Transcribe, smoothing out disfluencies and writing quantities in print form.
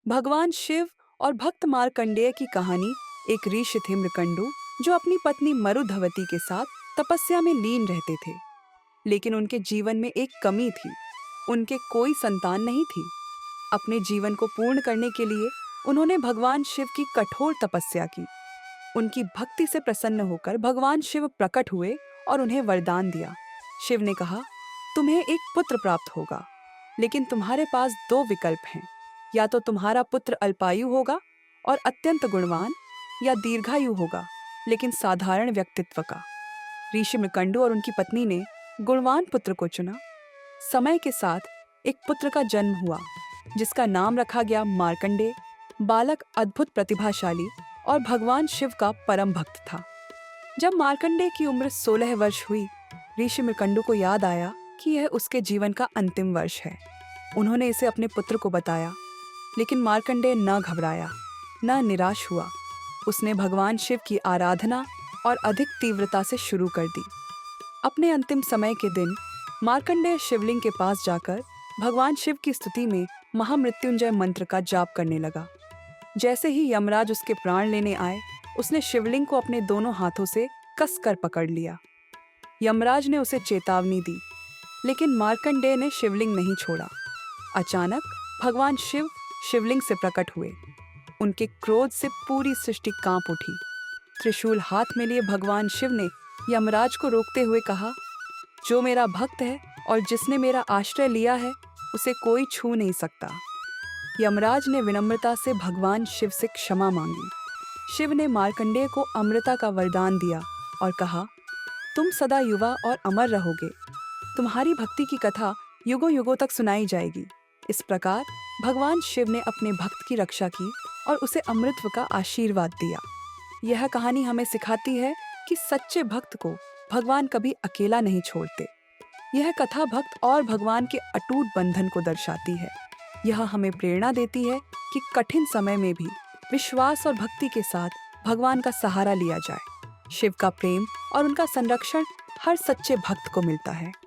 भगवान शिव और भक्त मार्कंडेय की कहानी एक ऋषि थे मृकंडू, जो अपनी पत्नी मरुधवती के साथ तपस्या में लीन रहते थे। लेकिन उनके जीवन में एक कमी थी। उनके कोई संतान नहीं थी। अपने जीवन को पूर्ण करने के लिए उन्होंने भगवान शिव की कठोर तपस्या की। उनकी भक्ति से प्रसन्न होकर भगवान शिव प्रकट हुए और उन्हें वरदान दिया। शिव ने कहा, तुम्हें एक पुत्र प्राप्त होगा, लेकिन तुम्हारे पास दो विकल्प हैं। या तो तुम्हारा पुत्र अल्पायु होगा और अत्यंत गुणवान, या दीर्घायु होगा लेकिन साधारण व्यक्तित्व का। ऋषि मृकंडू और उनकी पत्नी ने गुणवान पुत्र को चुना। समय के साथ एक पुत्र का जन्म हुआ, जिसका नाम रखा गया मार्कंडेय। बालक अद्भुत प्रतिभाशाली और भगवान शिव का परम भक्त था। जब मार्कंडेय की उम्र 16 वर्ष हुई, ऋषि मृकंडू को याद आया कि यह उसके जीवन का अंतिम वर्ष है। उन्होंने इसे अपने पुत्र को बताया, लेकिन मार्कंडेय न घबराया, न निराश हुआ। उसने भगवान शिव की आराधना और अधिक तीव्रता से शुरू कर दी। अपने अंतिम समय के दिन मार्कंडेय शिवलिंग के पास जाकर भगवान शिव की स्तुति में महामृत्युंजय मंत्र का जाप करने लगा। जैसे ही यमराज उसके प्राण लेने आए, उसने शिवलिंग को अपने दोनों हाथों से कसकर पकड़ लिया। यमराज ने उसे चेतावनी दी, लेकिन मार्कंडेय ने शिवलिंग नहीं छोड़ा। अचानक भगवान शिव शिवलिंग से प्रकट हुए। उनके क्रोध से पूरी सृष्टि कांप उठी। त्रिशूल हाथ में लिए भगवान शिव ने यमराज को रोकते हुए कहा, जो मेरा भक्त है और जिसने मेरा आश्रय लिया है, उसे कोई छू नहीं सकता। यमराज ने विनम्रता से भगवान शिव से क्षमा मांगी। शिव ने मार्कंडेय को अमृता का वरदान दिया और कहा, तुम सदा युवा और अमर रहोगे। तुम्हारी भक्ति की कथा युगों युगों तक सुनाई जाएगी। इस प्रकार भगवान शिव ने अपने भक्त की रक्षा की और उसे अमृतत्व का आशीर्वाद दिया। यह कहानी हमें सिखाती है कि सच्चे भक्त को भगवान कभी अकेला नहीं छोड़ते। यह कथा भक्त और भगवान के अटूट बंधन को दर्शाती है। यह हमें प्रेरणा देती है कि कठिन समय में भी विश्वास और भक्ति के साथ भगवान का सहारा लिया जाए। शिव का प्रेम और उनका संरक्षण हर सच्चे भक्त को मिलता है।